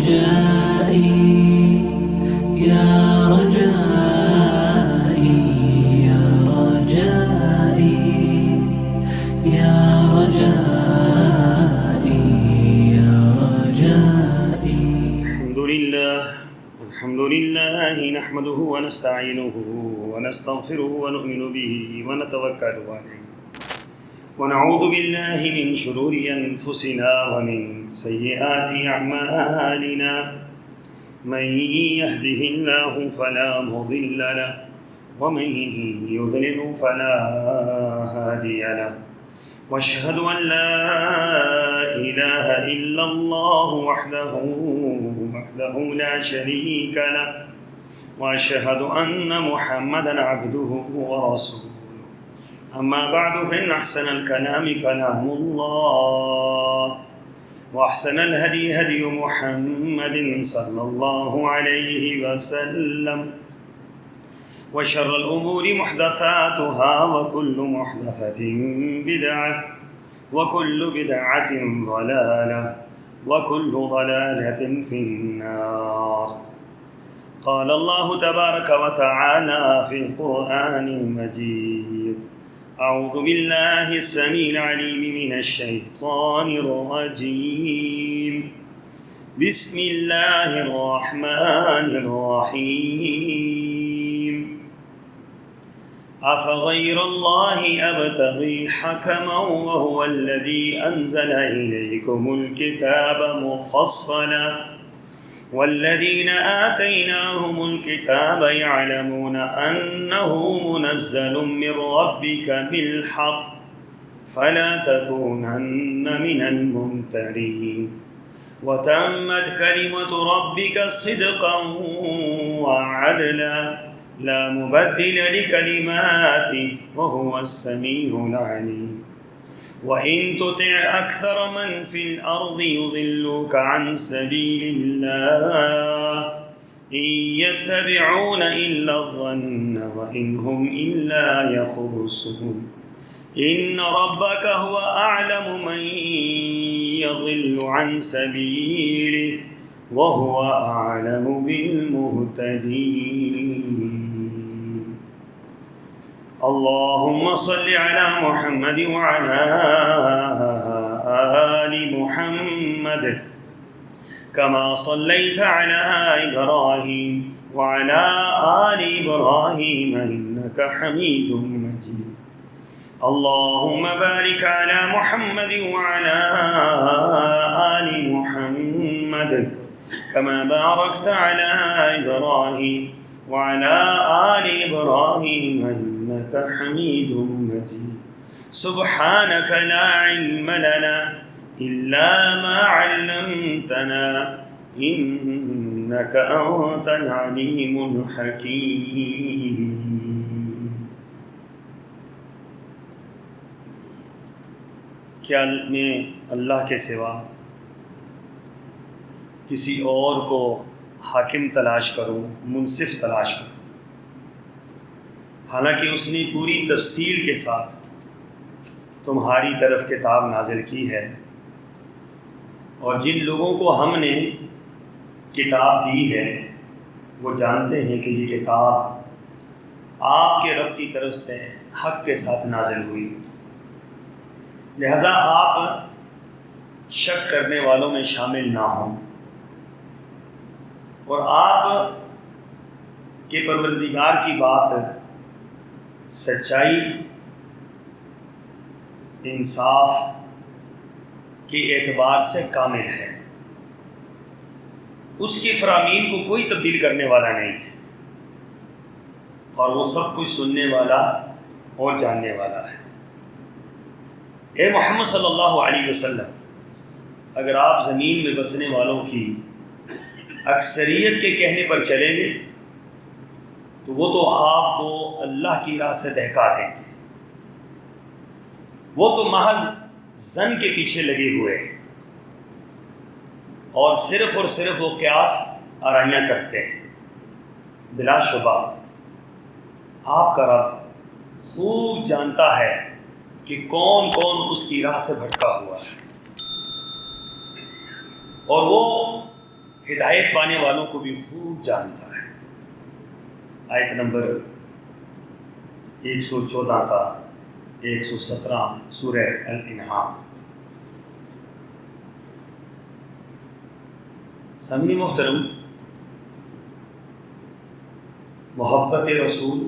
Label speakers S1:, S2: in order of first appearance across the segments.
S1: رجائي يا رجائي يا رجائي يا رجائي يا رجائي.
S2: الحمد لله نحمده ونستعينه ونستغفره ونؤمن به ونتوكل عليه ونعوذ بالله من شرور أنفسنا ومن سيئات أعمالنا. من يهده الله فلا مضل له ومن يضلل فلا هادي له. واشهد أن لا إله إلا الله وحده لا شريك له وأشهد أن محمدا عبده ورسوله. أما بعد فإن أحسن الكلام كلام الله وأحسن الهدي هدي محمد صلى الله عليه وسلم وشر الأمور محدثاتها وكل محدثة بدعة وكل بدعة ضلالة وكل ضلالة في النار. قال الله تبارك وتعالى في القرآن المجيد: أعوذ بالله السميع العليم من الشيطان الرجيم. بسم الله الرحمن الرحيم. أفغير الله أبتغي حكما وهو الذي أنزل إليكم الكتاب مفصلا والذين آتيناهم الكتاب يعلمون أنه منزل من ربك بالحق فلا تكونن من الممترين. وتمت كلمة ربك صدقا وعدلا لا مبدل لكلماته وهو السميع العليم. وإن تطع أكثر من في الأرض يضلوك عن سبيل الله إن يتبعون إلا الظن وإن هم إلا يخرصون. إن ربك هو أعلم من يضل عن سبيله وهو أعلم بالمهتدين. اللهم صل على محمد وعلى آل محمد كما صليت على إبراهيم وعلى آل إبراهيم إنك حميد مجيد. اللهم بارك على محمد وعلى آل محمد كما باركت على إبراهيم وعلى آل إبراهيم إنك حميد مجيد. سبحانك لا علم لنا إلا ما علمتنا إنك أنت العليم الحكيم. کیا میں اللہ کے سوا کسی اور کو حاکم تلاش کروں، منصف تلاش کروں، حالانکہ اس نے پوری تفصیل کے ساتھ تمہاری طرف کتاب نازل کی ہے، اور جن لوگوں کو ہم نے کتاب دی ہے وہ جانتے ہیں کہ یہ کتاب آپ کے رب کی طرف سے حق کے ساتھ نازل ہوئی، لہذا آپ شک کرنے والوں میں شامل نہ ہوں، اور آپ کے پروردگار کی بات سچائی، انصاف کے اعتبار سے کامل ہے، اس کی فرامین کو کوئی تبدیل کرنے والا نہیں ہے، اور وہ سب کچھ سننے والا اور جاننے والا ہے۔ اے محمد صلی اللہ علیہ وسلم، اگر آپ زمین میں بسنے والوں کی اکثریت کے کہنے پر چلیں گے تو وہ تو آپ کو اللہ کی راہ سے بہکا دیں گے، وہ تو محض زن کے پیچھے لگے ہوئے ہیں اور صرف وہ قیاس آرائیاں کرتے ہیں۔ بلا شبہ آپ کا رب خوب جانتا ہے کہ کون کون اس کی راہ سے بھٹکا ہوا ہے، اور وہ ہدایت پانے والوں کو بھی خوب جانتا ہے۔ آیت نمبر 114 کا 117 سورہ الانعام۔ سامعین محترم، محبت رسول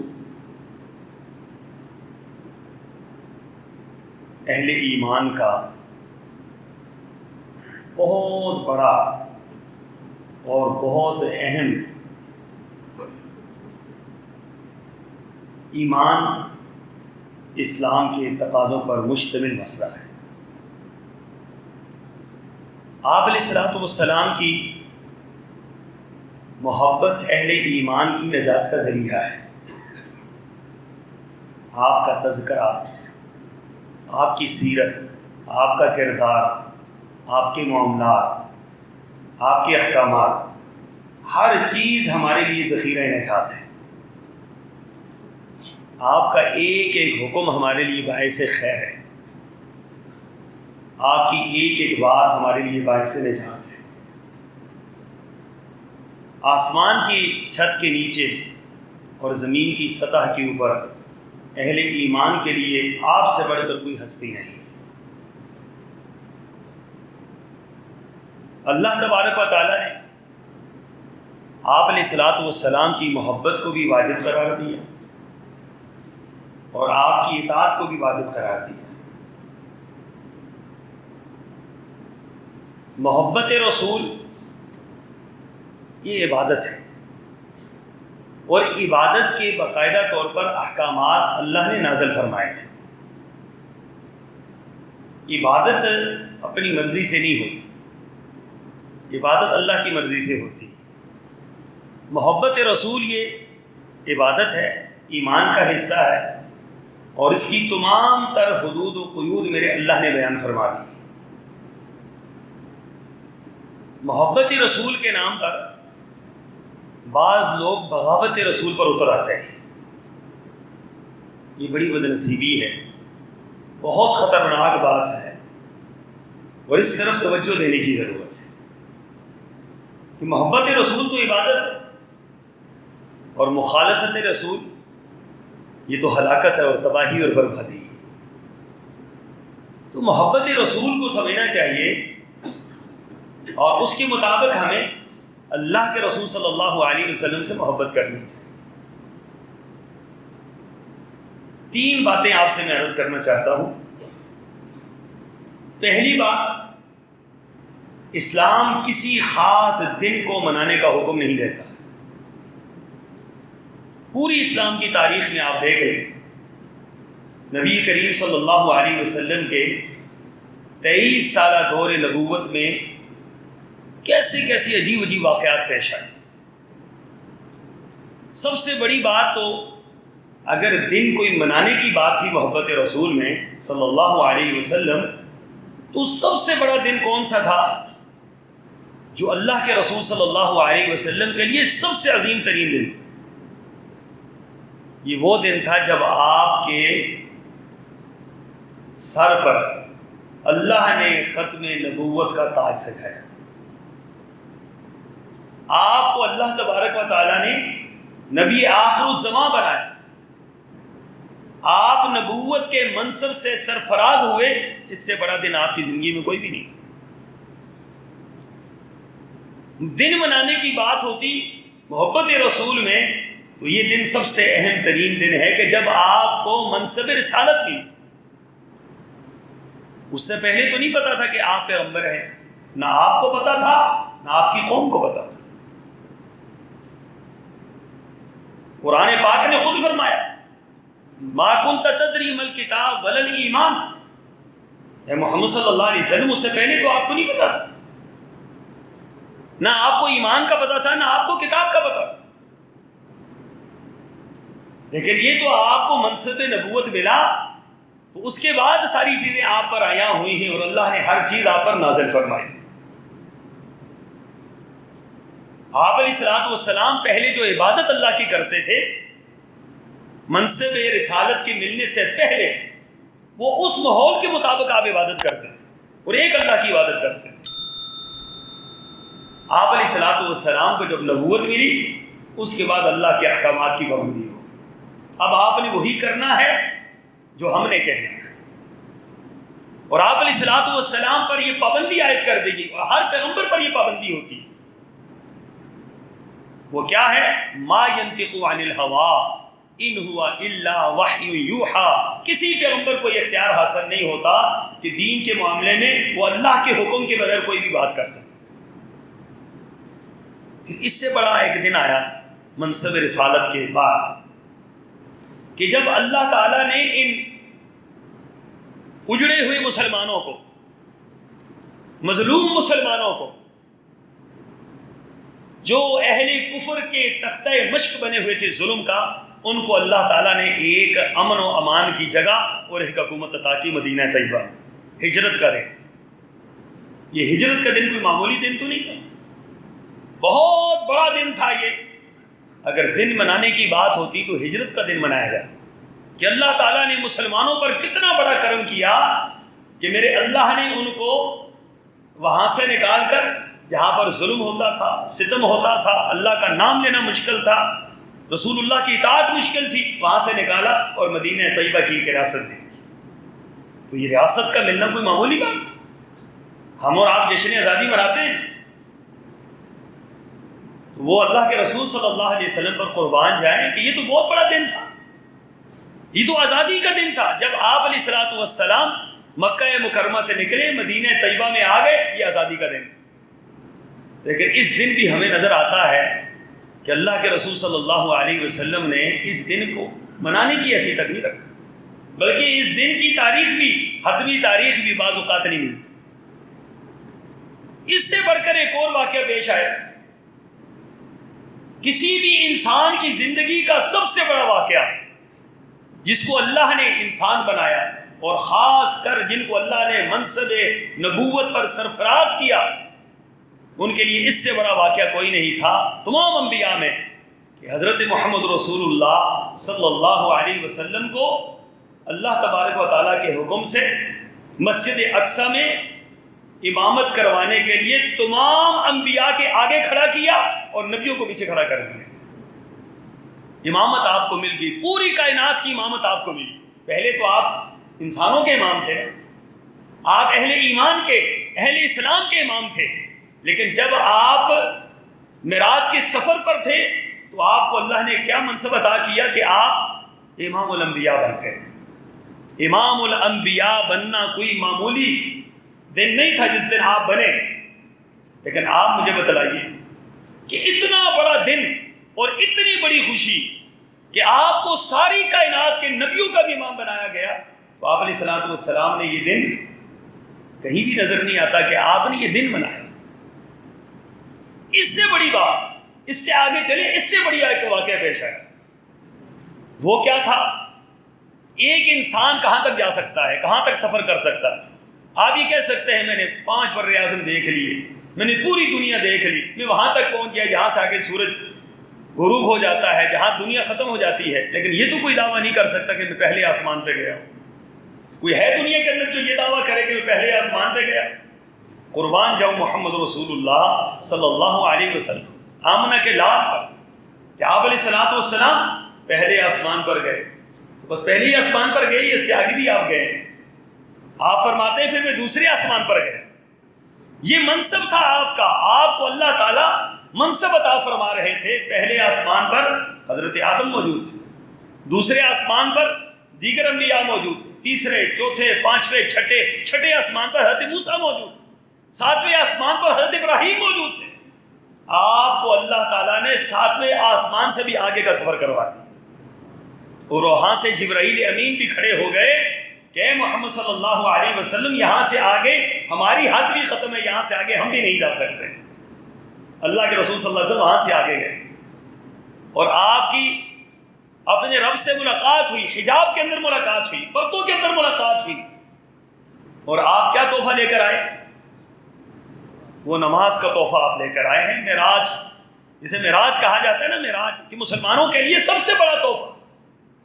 S2: اہل ایمان کا بہت بڑا اور بہت اہم ایمان اسلام کے تقاضوں پر مشتمل مسئلہ ہے۔ آپ علیہ الصلوۃ والسلام کی محبت اہل ایمان کی نجات کا ذریعہ ہے۔ آپ کا تذکرہ، آپ کی سیرت، آپ کا کردار، آپ کے معاملات، آپ کے احکامات، ہر چیز ہمارے لیے ذخیرہ نجات ہے۔ آپ کا ایک ایک حکم ہمارے لیے باعث خیر ہے، آپ کی ایک ایک بات ہمارے لیے باعث نجات ہے۔ آسمان کی چھت کے نیچے اور زمین کی سطح کے اوپر اہل ایمان کے لیے آپ سے بڑھ کر کوئی ہستی نہیں۔ اللہ تبارک و تعالیٰ نے آپ علیہ الصلوۃ والسلام کی محبت کو بھی واجب قرار دیا اور آپ کی اطاعت کو بھی واجب قرار دیا۔ محبت رسول یہ عبادت ہے، اور عبادت کے باقاعدہ طور پر احکامات اللہ نے نازل فرمائے ہیں۔ عبادت اپنی مرضی سے نہیں ہوتی، عبادت اللہ کی مرضی سے ہوتی ہے۔ محبت رسول یہ عبادت ہے، ایمان کا حصہ ہے، اور اس کی تمام تر حدود و قیود میرے اللہ نے بیان فرما دی۔ محبت رسول کے نام پر بعض لوگ بغاوت رسول پر اتر آتے ہیں۔ یہ بڑی بدنصیبی ہے، بہت خطرناک بات ہے، اور اس طرف توجہ دینے کی ضرورت ہے کہ محبت رسول تو عبادت ہے، اور مخالفت رسول یہ تو ہلاکت ہے اور تباہی اور بربادی ہے۔ تو محبت رسول کو سمجھنا چاہیے، اور اس کے مطابق ہمیں اللہ کے رسول صلی اللہ علیہ وسلم سے محبت کرنی چاہیے۔ تین باتیں آپ سے میں عرض کرنا چاہتا ہوں۔ پہلی بات، اسلام کسی خاص دن کو منانے کا حکم نہیں دیتا۔ پوری اسلام کی تاریخ میں آپ دیکھ لیں، نبی کریم صلی اللہ علیہ وسلم کے 23 سالہ دور نبوت میں کیسے کیسے عجیب عجیب واقعات پیش آئے۔ سب سے بڑی بات تو اگر دن کوئی منانے کی بات تھی محبت رسول میں صلی اللہ علیہ وسلم، تو سب سے بڑا دن کون سا تھا جو اللہ کے رسول صلی اللہ علیہ وسلم کے لیے سب سے عظیم ترین دن؟ یہ وہ دن تھا جب آپ کے سر پر اللہ نے ختم نبوت کا تاج سجایا۔ آپ کو اللہ تبارک و تعالیٰ نے نبی آخر الزماں بنایا، آپ نبوت کے منصب سے سرفراز ہوئے۔ اس سے بڑا دن آپ کی زندگی میں کوئی بھی نہیں۔ دن منانے کی بات ہوتی محبت رسول میں، تو یہ دن سب سے اہم ترین دن ہے کہ جب آپ کو منصب رسالت ملی۔ اس سے پہلے تو نہیں پتا تھا کہ آپ پیغمبر ہیں، نہ آپ کو پتا تھا نہ آپ کی قوم کو پتا تھا۔ قرآن پاک نے خود فرمایا، ما کنت تدری ما الکتاب ولا الایمان۔ اے محمد صلی اللہ علیہ وسلم، اس سے پہلے تو آپ کو نہیں پتا تھا، نہ آپ کو ایمان کا پتا تھا نہ آپ کو کتاب کا پتا تھا، لیکن یہ تو آپ کو منصب نبوت ملا، تو اس کے بعد ساری چیزیں آپ پر آیا ہوئی ہیں، اور اللہ نے ہر چیز آپ پر نازل فرمائی۔ آپ علیہ الصلوۃ والسلام پہلے جو عبادت اللہ کی کرتے تھے، منصب رسالت کے ملنے سے پہلے، وہ اس ماحول کے مطابق آپ عبادت کرتے تھے اور ایک اللہ کی عبادت کرتے تھے۔ آپ علیہ الصلوۃ والسلام کو جب نبوت ملی اس کے بعد اللہ کے احکامات کی پابندی ہو. اب آپ نے وہی کرنا ہے جو ہم نے کہنا ہے. اور آپ علیہ الصلوۃ والسلام پر یہ پابندی عائد کر دے گی اور ہر پیغمبر پر یہ پابندی ہوتی ہے. وہ کیا ہے؟ ما ينطق عن الهوى ان هو الا وحی یوحى. کسی پیغمبر کو یہ اختیار حاصل نہیں ہوتا کہ دین کے معاملے میں وہ اللہ کے حکم کے بغیر کوئی بھی بات کر سکے. پھر اس سے بڑا ایک دن آیا منصب رسالت کے بعد کہ جب اللہ تعالیٰ نے ان اجڑے ہوئے مسلمانوں کو، مظلوم مسلمانوں کو، جو اہل کفر کے تختہ مشق بنے ہوئے تھے ظلم کا، ان کو اللہ تعالیٰ نے ایک امن و امان کی جگہ اور ایک حکومت عطا کی مدینہ طیبہ، ہجرت کا دن. یہ ہجرت کا دن کوئی معمولی دن تو نہیں تھا، بہت بڑا دن تھا. یہ اگر دن منانے کی بات ہوتی تو ہجرت کا دن منایا جاتا کہ اللہ تعالیٰ نے مسلمانوں پر کتنا بڑا کرم کیا کہ میرے اللہ نے ان کو وہاں سے نکال کر جہاں پر ظلم ہوتا تھا، ستم ہوتا تھا، اللہ کا نام لینا مشکل تھا، رسول اللہ کی اطاعت مشکل تھی، وہاں سے نکالا اور مدینہ طیبہ کی ایک ریاست دی. تو یہ ریاست کا ملنا کوئی معمولی بات؟ ہم اور آپ جشن آزادی مناتے ہیں تو وہ اللہ کے رسول صلی اللہ علیہ وسلم پر قربان جائیں کہ یہ تو بہت بڑا دن تھا، یہ تو آزادی کا دن تھا. جب آپ علیہ الصلوۃ والسلام مکہ مکرمہ سے نکلے، مدینہ طیبہ میں آ گئے، یہ آزادی کا دن تھا. لیکن اس دن بھی ہمیں نظر آتا ہے کہ اللہ کے رسول صلی اللہ علیہ وسلم نے اس دن کو منانے کی ایسی تک نہیں رکھا، بلکہ اس دن کی تاریخ بھی، حتمی تاریخ بھی بعض اوقات نہیں ملتی. اس سے بڑھ کر ایک اور واقعہ پیش آیا. کسی بھی انسان کی زندگی کا سب سے بڑا واقعہ جس کو اللہ نے انسان بنایا اور خاص کر جن کو اللہ نے منصب نبوت پر سرفراز کیا، ان کے لیے اس سے بڑا واقعہ کوئی نہیں تھا تمام انبیاء میں کہ حضرت محمد رسول اللہ صلی اللہ علیہ وسلم کو اللہ تبارک و تعالیٰ کے حکم سے مسجد اقصی میں امامت کروانے کے لیے تمام انبیاء کے آگے کھڑا کیا اور نبیوں کو پیچھے کھڑا کر دیا. امامت آپ کو مل گئی، پوری کائنات کی امامت آپ کو ملی. پہلے تو آپ انسانوں کے امام تھے، آپ اہل ایمان کے، اہل اسلام کے امام تھے. لیکن جب آپ معراج کے سفر پر تھے تو آپ کو اللہ نے کیا منصب عطا کیا کہ آپ امام الانبیاء بن گئے. امام الانبیاء بننا کوئی معمولی دن نہیں تھا جس دن آپ بنے. لیکن آپ مجھے بتلائیے کہ اتنا بڑا دن اور اتنی بڑی خوشی کہ آپ کو ساری کائنات کے نبیوں کا بھی امام بنایا گیا، تو آپ علیہ الصلوۃ والسلام نے یہ دن کہیں بھی نظر نہیں آتا کہ آپ نے یہ دن منایا. اس سے بڑی بات، اس سے آگے چلے، اس سے بڑی ایک واقعہ پیش آیا. وہ کیا تھا؟ ایک انسان کہاں تک جا سکتا ہے، کہاں تک سفر کر سکتا ہے؟ آپ یہ کہہ سکتے ہیں میں نے 5 بر اعظم دیکھ لیے، میں نے پوری دنیا دیکھ لی، میں وہاں تک پہنچ گیا جہاں سے آگے سورج غروب ہو جاتا ہے، جہاں دنیا ختم ہو جاتی ہے. لیکن یہ تو کوئی دعویٰ نہیں کر سکتا کہ میں پہلے آسمان پہ گیا ہوں. کوئی ہے دنیا کے اندر جو یہ دعویٰ کرے کہ میں پہلے آسمان پہ گیا؟ قربان جاؤں محمد رسول اللہ صلی اللہ علیہ وسلم آمنہ کے لال پر کہ آپ علیہ الصلوۃ والسلام پہلے آسمان پر گئے. بس پہلے ہی آسمان پر گئے، اس سے آگے بھی آپ گئے ہیں. آپ فرماتے ہیں پھر میں دوسرے آسمان پر گیا. یہ منصب تھا آپ کا، آپ کو اللہ تعالیٰ منصب عطا فرما رہے تھے. پہلے آسمان پر حضرت آدم موجود تھے، دوسرے آسمان پر دیگر انبیاء موجود تھے، تیسرے، چوتھے، پانچویں، چھٹے آسمان پر حضرت موسیٰ موجود، 7ویں آسمان پر حضرت ابراہیم موجود تھے. آپ کو اللہ تعالیٰ نے 7ویں آسمان سے بھی آگے کا سفر کروا دیا اور وہاں سے جبرائیل امین بھی کھڑے ہو گئے کہ اے محمد صلی اللہ علیہ وسلم یہاں سے آگے ہماری حد بھی ختم ہے، یہاں سے آگے ہم بھی نہیں جا سکتے. اللہ کے رسول صلی اللہ علیہ وسلم وہاں سے آگے گئے اور آپ کی اپنے رب سے ملاقات ہوئی، حجاب کے اندر ملاقات ہوئی، پردوں کے اندر ملاقات ہوئی. اور آپ کیا تحفہ لے کر آئے؟ وہ نماز کا تحفہ آپ لے کر آئے ہیں. معراج، جسے معراج کہا جاتا ہے نا، معراج کہ مسلمانوں کے لیے سب سے بڑا تحفہ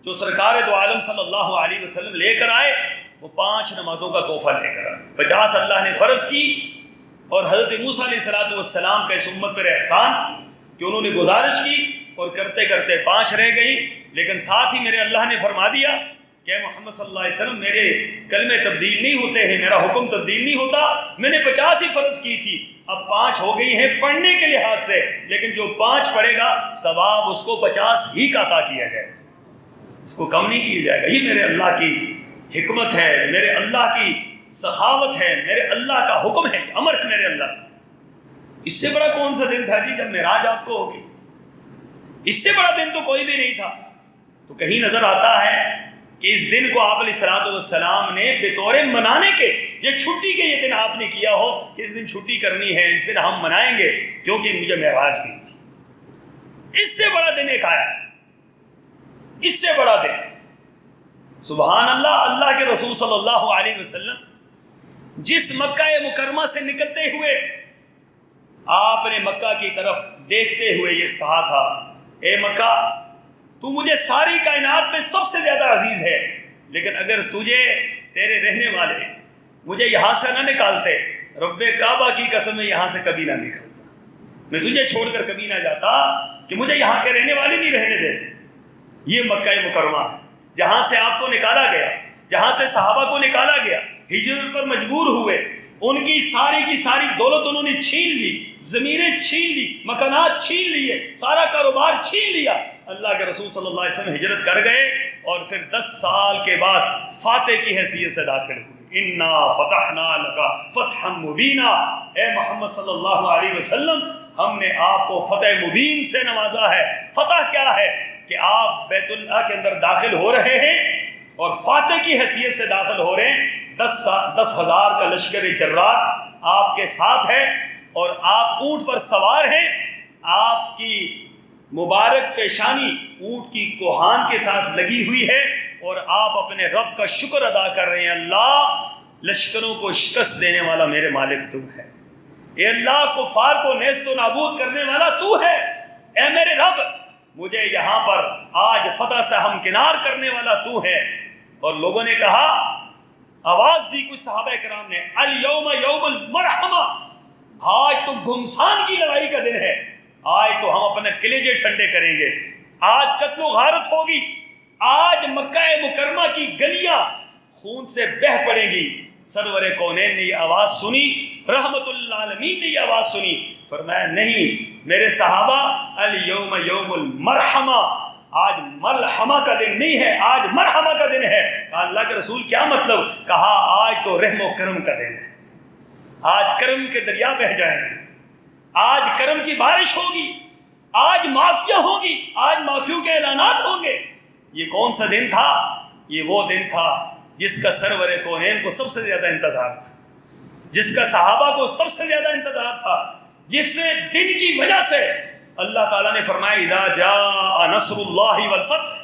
S2: جو سرکار دو عالم صلی اللہ علیہ وسلم لے کر آئے وہ 5 نمازوں کا تحفہ لے کر آئے. 50 اللہ نے فرض کی اور حضرت موسیٰ علیہ السلام کا اس امت پر احسان کہ انہوں نے گزارش کی اور کرتے کرتے 5 رہ گئی، لیکن ساتھ ہی میرے اللہ نے فرما دیا کہ اے محمد صلی اللہ علیہ وسلم میرے کلمے تبدیل نہیں ہوتے ہیں، میرا حکم تبدیل نہیں ہوتا، میں نے 50 ہی فرض کی تھی، اب 5 ہو گئی ہیں پڑھنے کے لحاظ سے، لیکن جو 5 پڑھے گا ثواب اس کو 50 ہی کا عطا کیا جائے گا، اس کو کم نہیں کیا جائے گا۔ یہ میرے اللہ کی حکمت ہے، میرے اللہ کی سخاوت ہے، میرے اللہ کا حکم ہے، امر ہے میرے اللہ۔ اس سے بڑا کون سا دن تھا جی جب معراج آپ کو ہوگی؟ اس سے بڑا دن تو کوئی بھی نہیں تھا۔ تو کہیں نظر آتا ہے کہ اس دن کو آپ علیہ السلام نے بطور منانے کے، یہ چھٹی کے یہ دن آپ نے کیا ہو کہ اس دن چھٹی کرنی ہے، اس دن ہم منائیں گے کیونکہ مجھے معراج ہوئی تھی۔ اس سے بڑا دن ایک آیا، اس سے بڑا دن، سبحان اللہ۔ اللہ کے رسول صلی اللہ علیہ وسلم جس مکہ مکرمہ سے نکلتے ہوئے آپ نے مکہ کی طرف دیکھتے ہوئے یہ کہا تھا، اے مکہ تو مجھے ساری کائنات میں سب سے زیادہ عزیز ہے، لیکن اگر تجھے تیرے رہنے والے مجھے یہاں سے نہ نکالتے، رب کعبہ کی قسم میں یہاں سے کبھی نہ نکلتا، میں تجھے چھوڑ کر کبھی نہ جاتا کہ مجھے یہاں کے رہنے والے نہیں رہنے دیتے۔ یہ مکہ مکرمہ ہے جہاں سے آپ کو نکالا گیا، جہاں سے صحابہ کو نکالا گیا، ہجرت پر مجبور ہوئے، ان کی ساری دولت انہوں نے چھین لی، زمینیں چھین لی، مکانات چھین لیے، سارا کاروبار چھین لیا۔ اللہ کے رسول صلی اللہ علیہ وسلم ہجرت کر گئے اور پھر 10 سال کے بعد فاتح کی حیثیت سے داخل ہوئے۔ انا فتحنا لک فتحا مبینا، اے محمد صلی اللہ علیہ وسلم ہم نے آپ کو فتح مبین سے نوازا ہے۔ فتح کیا ہے کہ آپ بیت اللہ کے اندر داخل ہو رہے ہیں اور فاتح کی حیثیت سے داخل ہو رہے ہیں۔ 10,000 کا لشکر جرات آپ کے ساتھ ہے اور آپ اونٹ پر سوار ہیں، آپ کی مبارک پیشانی اونٹ کی کوہان کے ساتھ لگی ہوئی ہے اور آپ اپنے رب کا شکر ادا کر رہے ہیں، اللہ لشکروں کو شکست دینے والا میرے مالک تو ہے، اے اللہ کفار کو نیست و نابود کرنے والا تو ہے، اے میرے رب مجھے یہاں پر آج فتح سے ہمکنار کرنے والا تو ہے۔ اور لوگوں نے کہا، آواز دی کچھ صحابہ کرام نے، الیوم یوم المرحمہ، آج تو گھمسان کی لڑائی کا دن ہے، آج تو ہم اپنے کلیجے ٹھنڈے کریں گے، آج قتل و غارت ہوگی، آج مکہ مکرمہ کی گلیاں خون سے بہہ پڑیں گی۔ سرور کونین نے یہ آواز سنی، رحمت اللہ العالمین نے یہ آواز سنی، فرمایا نہیں میرے صحابہ، الیوم یوم المرحمہ، آج ملحمہ کا دن نہیں ہے، آج مرحمہ کا دن ہے۔ کہا اللہ کے رسول کیا مطلب؟ کہا آج تو رحم و کرم کا دن ہے، آج کرم کے دریا بہہ جائیں گے، آج کرم کی بارش ہوگی، آج معافیاں ہوگی، آج معافیوں کے اعلانات ہوں گے۔ یہ کون سا دن تھا؟ یہ وہ دن تھا جس کا سرور کونین کو سب سے زیادہ انتظار تھا، جس کا صحابہ کو سب سے زیادہ انتظار تھا، جس دن کی وجہ سے اللہ تعالیٰ نے فرمایا اذا جاء نصر اللہ والفتح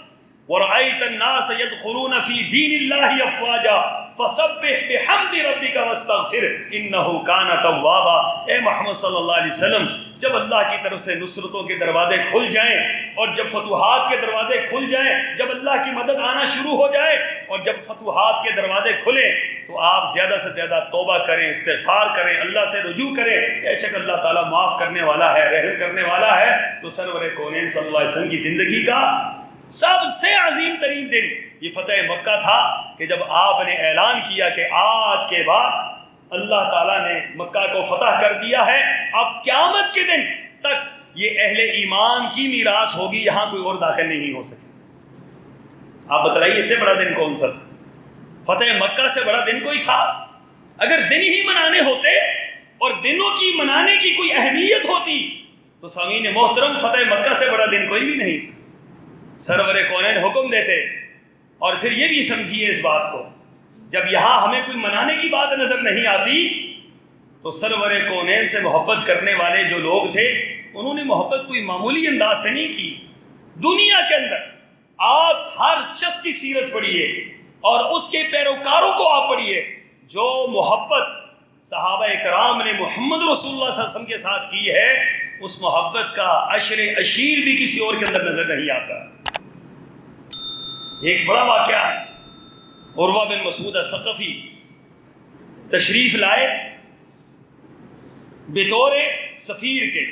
S2: ورأيت الناس يدخلون في دين الله افواجا فسبح بحمد ربك واستغفر انه كان توابا۔ اے محمد صلی اللہ علیہ وسلم جب اللہ کی طرف سے نصرتوں کے دروازے کھل جائیں اور جب فتوحات کے دروازے کھل جائیں، جب اللہ کی مدد آنا شروع ہو جائے اور جب فتوحات کے دروازے کھلیں تو آپ زیادہ سے زیادہ توبہ کریں، استغفار کریں، اللہ سے رجوع کریں، بے شک اللہ تعالیٰ معاف کرنے والا ہے، رحم کرنے والا ہے۔ تو سرور کونین صلی اللہ علیہ وسلم کی زندگی کا سب سے عظیم ترین دن یہ فتح مکہ تھا کہ جب آپ نے اعلان کیا کہ آج کے بعد اللہ تعالیٰ نے مکہ کو فتح کر دیا ہے، اب قیامت کے دن تک یہ اہل ایمان کی میراث ہوگی، یہاں کوئی اور داخل نہیں ہو سکے۔ آپ بتلائیے اس سے بڑا دن کون سا تھا؟ فتح مکہ سے بڑا دن کوئی تھا؟ اگر دن ہی منانے ہوتے اور دنوں کی منانے کی کوئی اہمیت ہوتی تو سامعین محترم فتح مکہ سے بڑا دن کوئی بھی نہیں تھا۔ سرور کونین حکم دیتے، اور پھر یہ بھی سمجھیے اس بات کو، جب یہاں ہمیں کوئی منانے کی بات نظر نہیں آتی تو سرور کونین سے محبت کرنے والے جو لوگ تھے انہوں نے محبت کوئی معمولی انداز سے نہیں کی۔ دنیا کے اندر آپ ہر شخص کی سیرت پڑھیے اور اس کے پیروکاروں کو آپ پڑھیے، جو محبت صحابہ کرام نے محمد رسول اللہ صلی اللہ علیہ وسلم کے ساتھ کی ہے، اس محبت کا عشر اشیر بھی کسی اور کے اندر نظر نہیں آتا۔ ایک بڑا واقعہ ہے، عروہ بن مسعود الثقفی تشریف لائے بطور سفیر کے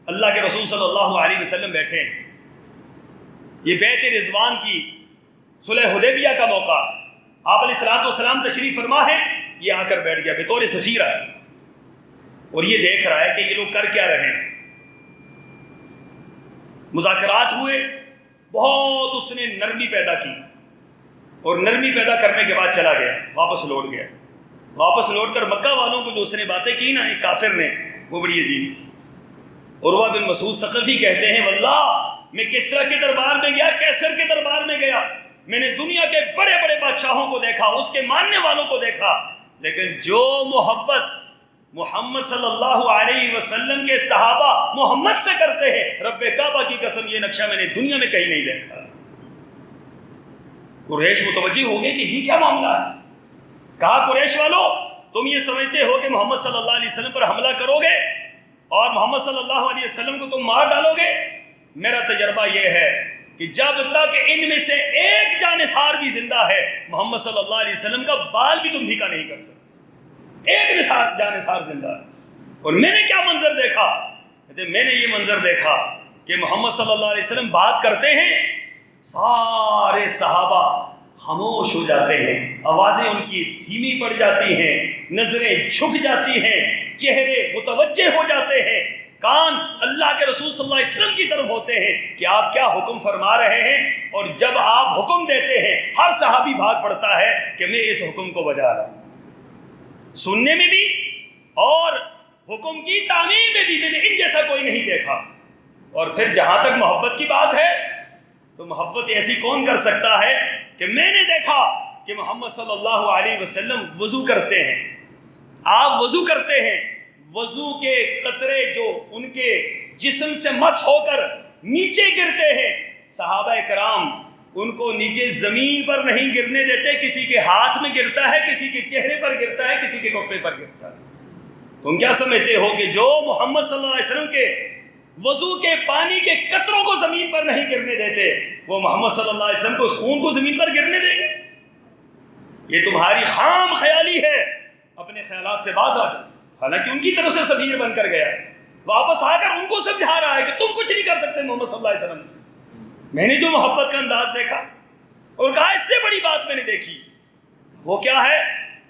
S2: اللہ کے رسول صلی اللہ علیہ وسلم بیٹھے ہیں. یہ بیعت رضوان کی صلح حدیبیہ کا موقع، آپ علیہ الصلوۃ والسلام تشریف فرما ہے، یہ آ کر بیٹھ گیا بطور سفیر آیا، اور یہ دیکھ رہا ہے کہ یہ لوگ کر کیا رہے ہیں. مذاکرات ہوئے، بہت اس نے نرمی پیدا کی، اور نرمی پیدا کرنے کے بعد چلا گیا، واپس لوٹ گیا. واپس لوٹ کر مکہ والوں کو جو اس نے باتیں کی نا ایک کافر نے، وہ بڑی عجیب تھی. عروہ بن مسعود ثقفی کہتے ہیں واللہ میں کسریٰ کے دربار میں گیا، کیسر کے دربار میں گیا، میں نے دنیا کے بڑے بڑے بادشاہوں کو دیکھا، اس کے ماننے والوں کو دیکھا، لیکن جو محبت محمد صلی اللہ علیہ وسلم کے صحابہ محمد سے کرتے ہیں، رب کعبہ کی قسم یہ نقشہ میں نے دنیا میں کہیں نہیں دیکھا. قریش متوجہ ہو گئے کہ یہ کیا معاملہ ہے. کہا قریش والو، تم یہ سمجھتے ہو کہ محمد صلی اللہ علیہ وسلم پر حملہ کرو گے اور محمد صلی اللہ علیہ وسلم کو تم مار ڈالو گے؟ میرا تجربہ یہ ہے کہ جب تک ان میں سے ایک جانثار بھی زندہ ہے، محمد صلی اللہ علیہ وسلم کا بال بھی تم ڈھیکا نہیں کر سکتے. ایک جانثار زندہ ہے. اور میں نے کیا منظر دیکھا؟ میں نے یہ منظر دیکھا کہ محمد صلی اللہ علیہ وسلم بات کرتے ہیں، سارے صحابہ خاموش ہو جاتے ہیں، آوازیں ان کی دھیمی پڑ جاتی ہیں، نظریں جھک جاتی ہیں، چہرے متوجہ ہو جاتے ہیں، کان اللہ کے رسول صلی اللہ علیہ وسلم کی طرف ہوتے ہیں کہ آپ کیا حکم فرما رہے ہیں. اور جب آپ حکم دیتے ہیں ہر صحابی بھاگ پڑتا ہے کہ میں اس حکم کو بجا رہا ہوں. سننے میں بھی اور حکم کی تعمیل میں بھی میں نے ان جیسا کوئی نہیں دیکھا. اور پھر جہاں تک محبت کی بات ہے تو محبت ایسی کون کر سکتا ہے کہ میں نے دیکھا کہ محمد صلی اللہ علیہ وسلم وضو کرتے ہیں. آپ وضو کرتے ہیں، وضو کے قطرے جو ان کے جسم سے مس ہو کر نیچے گرتے ہیں، صحابہ کرام ان کو نیچے زمین پر نہیں گرنے دیتے، کسی کے ہاتھ میں گرتا ہے، کسی کے چہرے پر گرتا ہے، کسی کے کپڑے پر گرتا ہے. تم کیا سمجھتے ہو کہ جو محمد صلی اللہ علیہ وسلم کے وضو کے پانی کے قطروں کو زمین پر نہیں گرنے دیتے، وہ محمد صلی اللہ علیہ وسلم کو خون کو زمین پر گرنے دیں گے؟ یہ تمہاری خام خیالی ہے، اپنے خیالات سے باز آ جاؤ. حالانکہ ان کی طرف سے سفیر بن کر گیا، واپس آ کر ان کو سمجھا رہا ہے کہ تم کچھ نہیں کر سکتے محمد صلی اللہ علیہ وسلم. میں نے جو محبت کا انداز دیکھا اور کہا اس سے بڑی بات میں نے دیکھی، وہ کیا ہے؟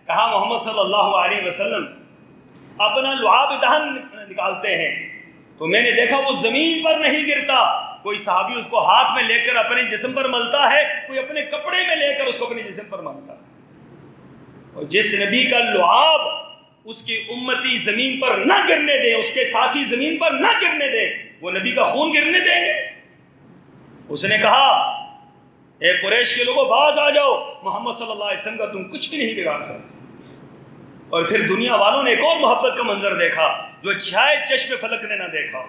S2: کہا محمد صلی اللہ علیہ وسلم اپنا لعاب دہن نکالتے ہیں تو میں نے دیکھا وہ زمین پر نہیں گرتا، کوئی صحابی اس کو ہاتھ میں لے کر اپنے جسم پر ملتا ہے، کوئی اپنے کپڑے میں لے کر اس کو اپنے جسم پر ملتا ہے. اور جس نبی کا لعاب اس کی امتی زمین پر نہ گرنے دے، اس کے ساتھی زمین پر نہ گرنے دے، وہ نبی کا خون گرنے دیں گے؟ اس نے کہا اے قریش کے لوگوں باز آ جاؤ، محمد صلی اللہ علیہ وسلم کا تم کچھ بھی نہیں بگاڑ سکتے. اور پھر دنیا والوں نے ایک اور محبت کا منظر دیکھا جو شاید چشم فلک نے نہ دیکھا.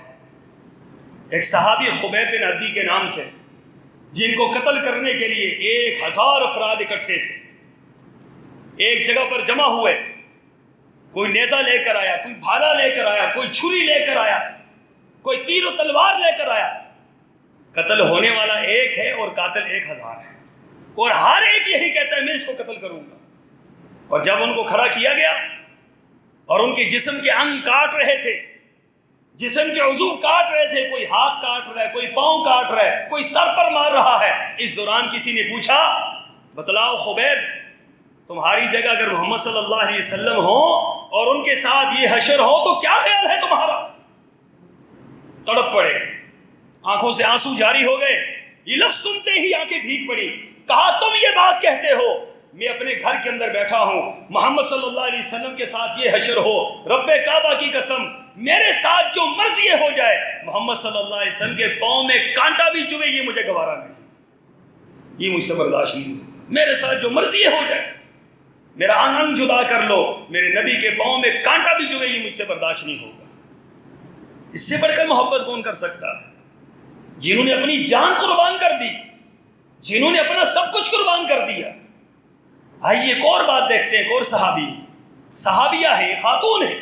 S2: ایک صحابی خبیب بن عدی کے نام سے، جن کو قتل کرنے کے لیے 1000 افراد اکٹھے تھے، ایک جگہ پر جمع ہوئے، کوئی نیزہ لے کر آیا، کوئی بھالا لے کر آیا، کوئی چھری لے کر آیا، کوئی تیر و تلوار لے کر آیا. قتل ہونے والا ایک ہے اور قاتل 1000 ہے، اور ہر ایک یہی کہتا ہے میں اس کو قتل کروں گا. اور جب ان کو کھڑا کیا گیا اور ان کے جسم کے انگ کاٹ رہے تھے، جسم کے عضو کاٹ رہے تھے، کوئی ہاتھ کاٹ رہا ہے، کوئی پاؤں کاٹ رہا ہے، کوئی سر پر مار رہا ہے، اس دوران کسی نے پوچھا بتلاؤ خبیب تمہاری جگہ اگر محمد صلی اللہ علیہ وسلم ہو اور ان کے ساتھ یہ حشر ہو تو کیا خیال ہے تمہارا؟ تڑپ پڑے، آنکھوں سے آنسو جاری ہو گئے. یہ لفظ سنتے ہی آنکھیں بھیگ پڑی. کہا تم یہ بات کہتے ہو، میں اپنے گھر کے اندر بیٹھا ہوں، محمد صلی اللہ علیہ وسلم کے ساتھ یہ حشر ہو، رب کعبہ کی قسم میرے ساتھ جو مرضی ہو جائے، محمد صلی اللہ علیہ وسلم کے پاؤں میں کانٹا بھی چبھے یہ مجھے گوارا نہیں، یہ مجھ سے برداشت نہیں. میرے ساتھ جو مرضی ہو جائے، میرا انگ جدا کر لو، میرے نبی کے پاؤں میں کانٹا بھی چبھے یہ مجھ سے برداشت نہیں ہوگا. اس سے بڑھ کر محبت کون کر سکتا ہے؟ جنہوں نے اپنی جان قربان کر دی، جنہوں نے اپنا سب کچھ قربان کر دیا. آئیے ایک اور بات دیکھتے ہیں. ایک اور صحابیہ ہے، خاتون ہے.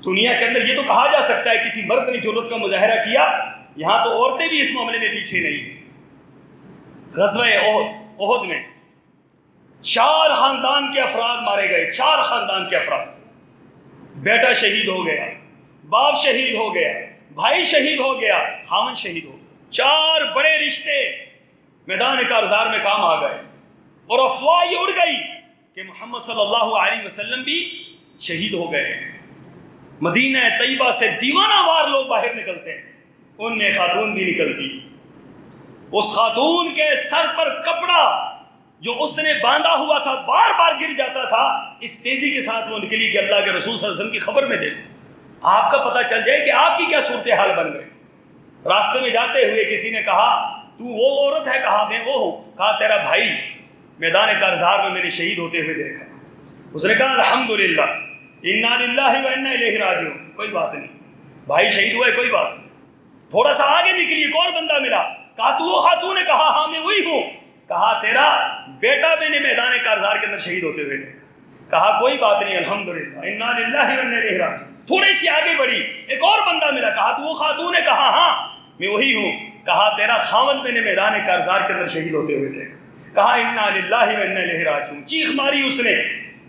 S2: دنیا کے اندر یہ تو کہا جا سکتا ہے کسی مرد نے جرأت کا مظاہرہ کیا، یہاں تو عورتیں بھی اس معاملے میں پیچھے نہیں ہیں. غزوہ احد میں 4 خاندان کے افراد مارے گئے، 4 خاندان کے افراد. بیٹا شہید ہو گیا، باپ شہید ہو گیا، بھائی شہید ہو گیا، خاوند شہید ہو گیا، 4 بڑے رشتے میدان کارزار میں کام آ گئے، اور افواہ یہ اڑ گئی کہ محمد صلی اللہ علیہ وسلم بھی شہید ہو گئے ہیں۔ مدینہ طیبہ سے دیوانہ وار لوگ باہر نکلتے ہیں، ان میں خاتون بھی نکلتی، اس خاتون کے سر پر کپڑا جو اس نے باندھا ہوا تھا بار بار گر جاتا تھا، اس تیزی کے ساتھ وہ نکلی کہ اللہ کے رسول صلی اللہ علیہ وسلم کی خبر میں دیکھو، آپ کا پتہ چل جائے کہ آپ کی کیا صورتحال بن گئی۔ راستے میں جاتے ہوئے کسی نے کہا تو وہ عورت ہے؟ کہا میں وہ ہوں۔ کہا تیرا بھائی میدان کارزار میں نے شہید ہوتے ہوئے دیکھا۔ اس نے کہا الحمدللہ انا للہ و انا الیہ راجعون، کوئی بات نہیں، بھائی شہید ہوا ہے، کوئی بات نہیں۔ تھوڑا سا آگے نکلی، ایک اور بندہ ملا، کہا تو وہ خاتون ہے؟ کہا ہاں میں وہی ہوں۔ کہا تیرا بیٹا میں نے میدان کارزار کے اندر شہید ہوتے ہوئے دیکھا۔ کہا کوئی بات نہیں، الحمدللہ انا للہ و انا الیہ راجعون۔ تھوڑی سی آگے بڑھی، ایک اور بندہ ملا، کہا تو وہ خاتون ہے؟ کہا ہاں میں وہی ہوں۔ کہا تیرا خاوند میں نے میدان کارزار کے اندر شہید ہوتے ہوئے دیکھا۔ کہا انا للہ و انا الیہ راجعون، چیخ ماری اس نے،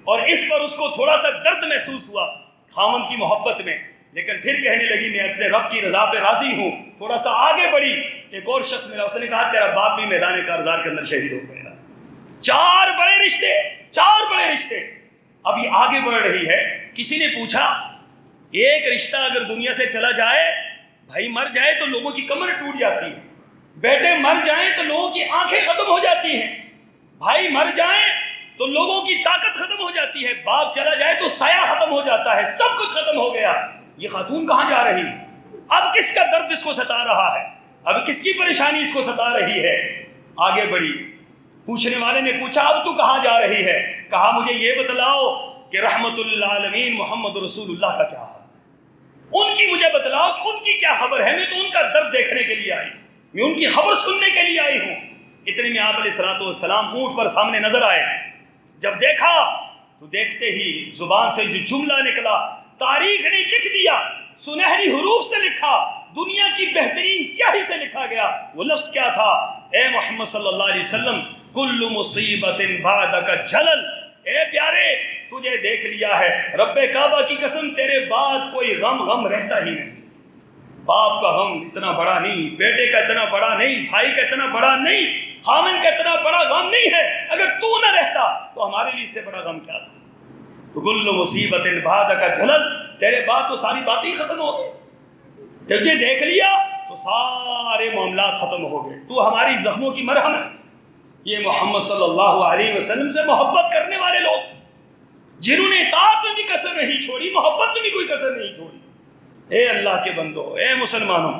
S2: اور اس پر اس کو تھوڑا سا درد محسوس ہوا خاوند کی محبت میں، لیکن پھر کہنے لگی میں اپنے رب کی رضا پہ راضی ہوں۔ تھوڑا سا آگے بڑھی، ایک اور شخص ملا، اس نے کہا تیرا باپ بھی میدان کارزار کے اندر شہید ہو گیا۔ 4 بڑے رشتے، 4 بڑے رشتے۔ اب یہ آگے بڑھ رہی ہے۔ کسی نے پوچھا ایک رشتہ اگر دنیا سے چلا جائے، بھائی مر جائے تو لوگوں کی کمر ٹوٹ جاتی ہے، بیٹے مر جائیں تو لوگوں کی آنکھیں ختم ہو جاتی ہیں، بھائی مر جائیں تو لوگوں کی طاقت ختم ہو جاتی ہے، باپ چلا جائے تو سایہ ختم ہو جاتا ہے، سب کچھ ختم ہو گیا۔ یہ خاتون کہاں جا رہی ہے؟ اب کس کا درد اس کو ستا رہا ہے؟ اب کس کی پریشانی اس کو ستا رہی ہے؟ آگے بڑھی، پوچھنے والے نے پوچھا اب تو کہاں جا رہی ہے؟ کہا مجھے یہ بتلاؤ کہ رحمت للعالمین محمد رسول اللہ کا کیا حال ہے، ان کی مجھے بتلاؤ کہ ان کی کیا خبر ہے، میں تو ان کا درد دیکھنے کے لیے آئی ہوں، میں ان کی خبر سننے کے لیے آئی ہوں۔ اتنے میں آپ علیہ السلام اونٹ پر سامنے نظر آئے۔ جب دیکھا تو دیکھتے ہی زبان سے جو جملہ نکلا تاریخ نے لکھ دیا، سنہری حروف سے لکھا، دنیا کی بہترین سیاہی سے لکھا گیا۔ وہ لفظ کیا تھا؟ اے محمد صلی اللہ علیہ وسلم کل مصیبت بعدک جلل، اے پیارے تجھے دیکھ لیا ہے، رب کعبہ کی قسم تیرے بعد کوئی غم رہتا ہی نہیں۔ باپ کا غم اتنا بڑا نہیں، بیٹے کا اتنا بڑا نہیں، بھائی کا اتنا بڑا نہیں، خاوند کا اتنا بڑا غم نہیں ہے۔ اگر تو نہ رہتا تو ہمارے لیے اس سے بڑا غم کیا تھا؟ تو کل مصیبت بعدک جلل، تیرے بعد تو ساری باتیں ہی ختم ہو گئی، تجھے دیکھ لیا تو سارے معاملات ختم ہو گئے، تو ہماری زخموں کی مرہم ہے۔ یہ محمد صلی اللہ علیہ وسلم سے محبت کرنے والے لوگ تھے، جنہوں نے اطاعت میں بھی کسر نہیں چھوڑی، محبت میں بھی کوئی کسر نہیں چھوڑی۔ اے اللہ کے بندو، اے مسلمانوں،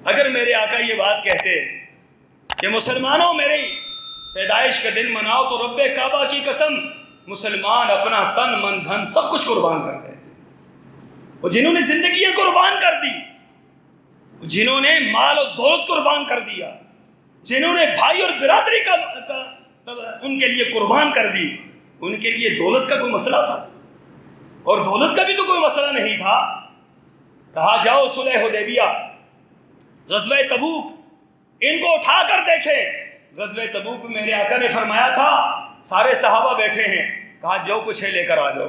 S2: اگر میرے آقا یہ بات کہتے کہ مسلمانوں میری پیدائش کا دن مناؤ تو رب کعبہ کی قسم مسلمان اپنا تن من دھن سب کچھ قربان کر دیتے، اور جنہوں نے زندگیاں قربان کر دی، جنہوں نے مال و دولت قربان کر دیا، جنہوں نے بھائی اور برادری کا ان کے لیے قربان کر دی، ان کے لیے دولت کا کوئی مسئلہ تھا؟ اور دولت کا بھی تو کوئی مسئلہ نہیں تھا۔ کہا جاؤ صلح حدیبیہ، غزوہ تبوک، ان کو اٹھا کر دیکھیں۔ غزوہ تبوک میں میرے آقا نے فرمایا تھا سارے صحابہ بیٹھے ہیں، کہا جو کچھ ہے لے کر آ جاؤ،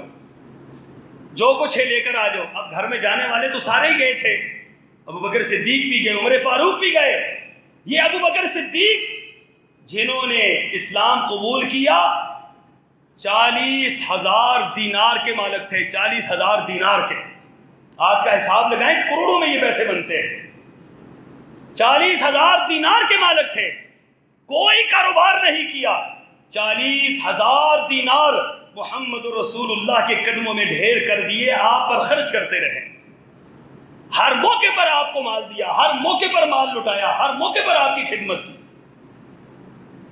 S2: جو کچھ ہے لے کر آ جاؤ۔ اب گھر میں جانے والے تو سارے ہی گئے تھے، ابو بکر صدیق بھی گئے، عمر فاروق بھی گئے۔ یہ ابو بکر صدیق جنہوں نے اسلام قبول کیا 40,000 دینار کے مالک تھے، 40,000 دینار کے، آج کا حساب لگائیں کروڑوں میں یہ پیسے بنتے ہیں۔ 40,000 دینار کے مالک تھے، کوئی کاروبار نہیں کیا، 40,000 دینار محمد رسول اللہ کے قدموں میں ڈھیر کر دیے، آپ پر خرچ کرتے رہے، ہر موقع پر آپ کو مال دیا، ہر موقع پر مال لٹایا، ہر موقع پر آپ کی خدمت کی۔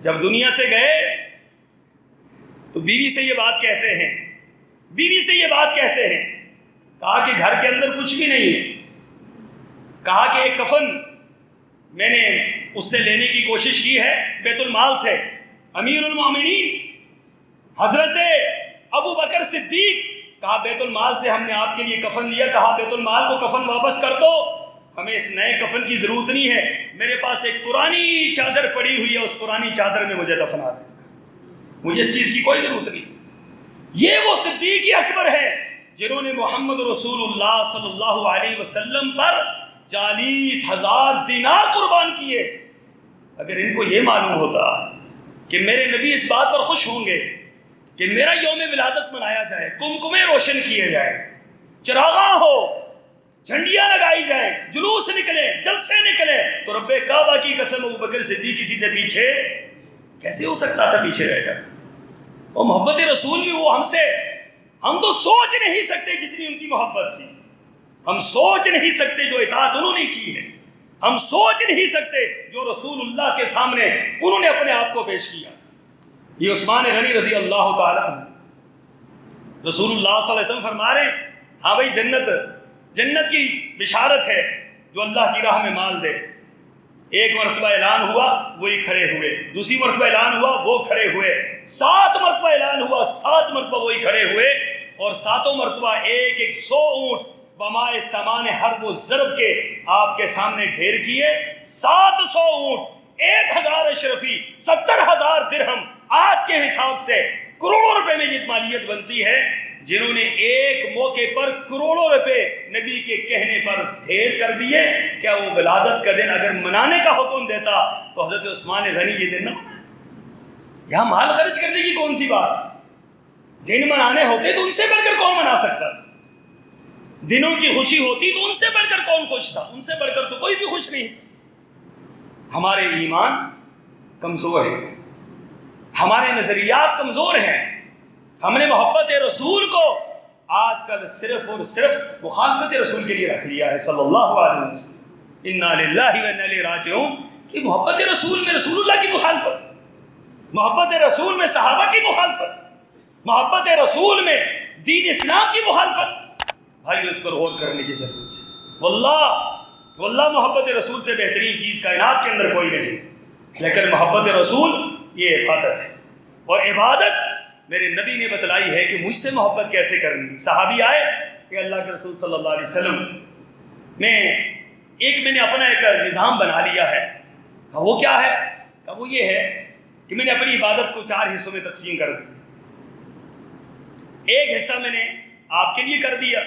S2: جب دنیا سے گئے تو بیوی سے یہ بات کہتے ہیں، بیوی سے یہ بات کہتے ہیں، کہا کہ گھر کے اندر کچھ بھی نہیں ہے، کہا کہ ایک کفن میں نے اس سے لینے کی کوشش کی ہے بیت المال سے۔ امیر المومنین حضرت ابو بکر صدیق، کہا بیت المال سے ہم نے آپ کے لیے کفن لیا، کہا بیت المال کو کفن واپس کر دو، ہمیں اس نئے کفن کی ضرورت نہیں ہے، میرے پاس ایک پرانی چادر پڑی ہوئی ہے، اس پرانی چادر میں مجھے دفنا دیں، مجھے اس چیز کی کوئی ضرورت نہیں۔ یہ وہ صدیق اکبر ہے جنہوں نے محمد رسول اللہ صلی اللہ علیہ وسلم پر 40,000 دینار قربان کیے، اگر ان کو یہ معلوم ہوتا کہ میرے نبی اس بات پر خوش ہوں گے کہ میرا یوم ولادت منایا جائے، کمکمے روشن کیے جائیں، چراغاں ہو، جھنڈیاں لگائی جائیں، جلوس نکلے، جلسے نکلے، تو رب کعبہ کی قسم ابوبکر صدیق کسی سے پیچھے کیسے ہو سکتا تھا، پیچھے رہ جاتا۔ اور محبت رسول بھی وہ ہم تو سوچ نہیں سکتے جتنی ان کی محبت تھی، ہم سوچ نہیں سکتے جو اطاعت انہوں نے کی ہے، ہم سوچ نہیں سکتے جو رسول اللہ کے سامنے انہوں نے اپنے آپ کو پیش کیا۔ یہ عثمان غنی رضی اللہ تعالیٰ عنہ، رسول اللہ صلی اللہ علیہ وسلم فرما رہے ہیں ہاں بھائی جنت کی بشارت ہے جو اللہ کی راہ میں مال دے۔ ایک مرتبہ اعلان ہوا وہی کھڑے ہوئے، دوسری مرتبہ اعلان ہوا وہ کھڑے ہوئے، 7 مرتبہ اعلان ہوا 7 مرتبہ وہی کھڑے ہوئے، اور 7 مرتبہ 100 اونٹ بمائے سامان حرب و ضرب کے آپ کے سامنے ڈھیر کیے۔ 700 اونٹ، 1000 اشرفی، 70,000 درہم، آج کے حساب سے کروڑوں روپے میں یہ مالیت بنتی ہے، جنہوں نے ایک موقع پر کروڑوں روپے نبی کے کہنے پر ڈھیر کر دیے۔ کیا وہ ولادت کا دن اگر منانے کا حکم دیتا تو حضرت عثمان غنی یہ دن نہ مناتے؟ یہاں مال خرچ کرنے کی کون سی بات؟ دن منانے ہوتے تو ان سے بڑھ کر کون منا سکتا تھا؟ دنوں کی خوشی ہوتی تو ان سے بڑھ کر کون خوش تھا؟ ان سے بڑھ کر تو کوئی بھی خوش نہیں تھا۔ ہمارے ایمان کمزور ہے، ہمارے نظریات کمزور ہیں، ہم نے محبت رسول کو آج کل صرف اور صرف مخالفت رسول کے لیے رکھ لیا ہے صلی اللہ علیہ وسلم۔ انا للہ و انا الیہ راجعون کہ محبت رسول میں رسول اللہ کی مخالفت، محبت رسول میں صحابہ کی مخالفت، محبت رسول میں دین اسلام کی مخالفت۔ بھائی اس پر غور کرنے کی ضرورت ہے۔ واللہ محبت رسول سے بہترین چیز کائنات کے اندر کوئی نہیں، لیکن محبت رسول یہ عبادت ہے، اور عبادت میرے نبی نے بتلائی ہے کہ مجھ سے محبت کیسے کرنی۔ صحابی آئے کہ اللہ کے رسول صلی اللہ علیہ وسلم میں نے اپنا ایک نظام بنا لیا ہے۔ کہا وہ کیا ہے؟ کہا وہ یہ ہے کہ میں نے اپنی عبادت کو 4 حصوں میں تقسیم کر دی، ایک حصہ میں نے آپ کے لیے کر دیا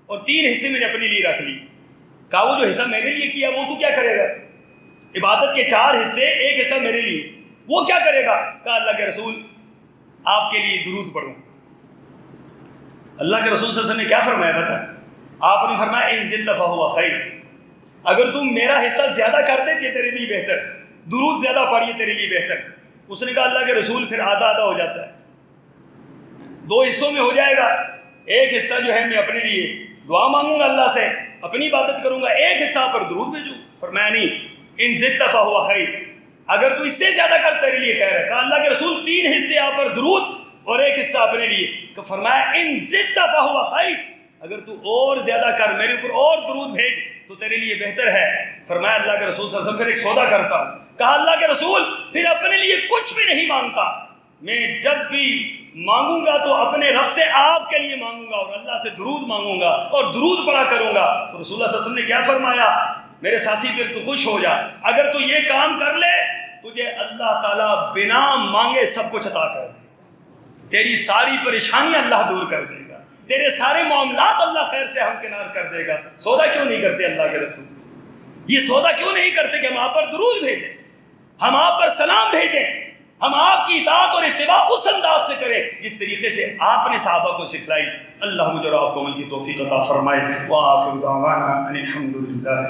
S2: اور 3 حصے میں نے اپنے لیے رکھ لی۔ کہا وہ جو حصہ میرے لیے کیا وہ تو کیا کرے گا؟ عبادت کے 4 حصے، ایک حصہ میرے لیے، وہ کیا کرے گا؟ کہا اللہ کے رسول آپ کے لیے درود پڑھوں۔ اللہ کے رسول صلی اللہ علیہ وسلم نے کیا فرمایا بتا؟ آپ نے فرمایا ان زدت فہو خیر، اگر تم میرا حصہ زیادہ کر دے تو تیرے لیے بہتر، درود زیادہ پڑھیے تیرے لیے بہتر۔ اس نے کہا اللہ کے رسول پھر آدھا آدھا ہو جاتا ہے، 2 حصوں میں ہو جائے گا، ایک حصہ جو ہے میں اپنے لیے دعا مانگوں گا اللہ سے، اپنی عبادت کروں گا، ایک حصہ پر درود بھیجوں۔ فرمایا نہیں، ان زدت فہو خیر، اگر تو اس سے زیادہ کر تیرے لیے خیر ہے۔ کہا اللہ کے رسول 3 حصے آپ پر درود اور ایک حصہ اپنے لیے۔ تو فرمایا ان زدت فہو خیر، اگر تو اور زیادہ کر، میرے اوپر اور درود بھیج تو تیرے لیے بہتر ہے۔ فرمایا اللہ کے رسول صلی اللہ علیہ وسلم پھر ایک سودا کرتا ہوں۔ کہا اللہ کے رسول پھر اپنے لیے کچھ بھی نہیں مانگتا، میں جب بھی مانگوں گا تو اپنے رب سے آپ کے لیے مانگوں گا اور اللہ سے درود مانگوں گا اور درود پڑھا کروں گا۔ تو رسول اللہ صلی اللہ علیہ وسلم نے کیا فرمایا؟ میرے ساتھی پھر تو خوش ہو جا، اگر تو یہ کام کر لے تجھے اللہ تعالیٰ بنا مانگے سب کچھ عطا کر دے گا، تیری ساری پریشانیاں اللہ دور کر دے گا، تیرے سارے معاملات اللہ خیر سے ہمکنار کر دے گا۔ سودا کیوں نہیں کرتے اللہ کے رسول سے؟ یہ سودا کیوں نہیں کرتے کہ ہم آپ پر درود بھیجیں، ہم آپ پر سلام بھیجیں، ہم آپ کی اطاعت اور اتباع اس انداز سے کریں جس طریقے سے آپ نے صحابہ کو سکھلائی۔ اللہ مجھے اور آپ کو عمل کی توفیق عطا فرمائے۔ وآخر دعوانا ان الحمد للہ۔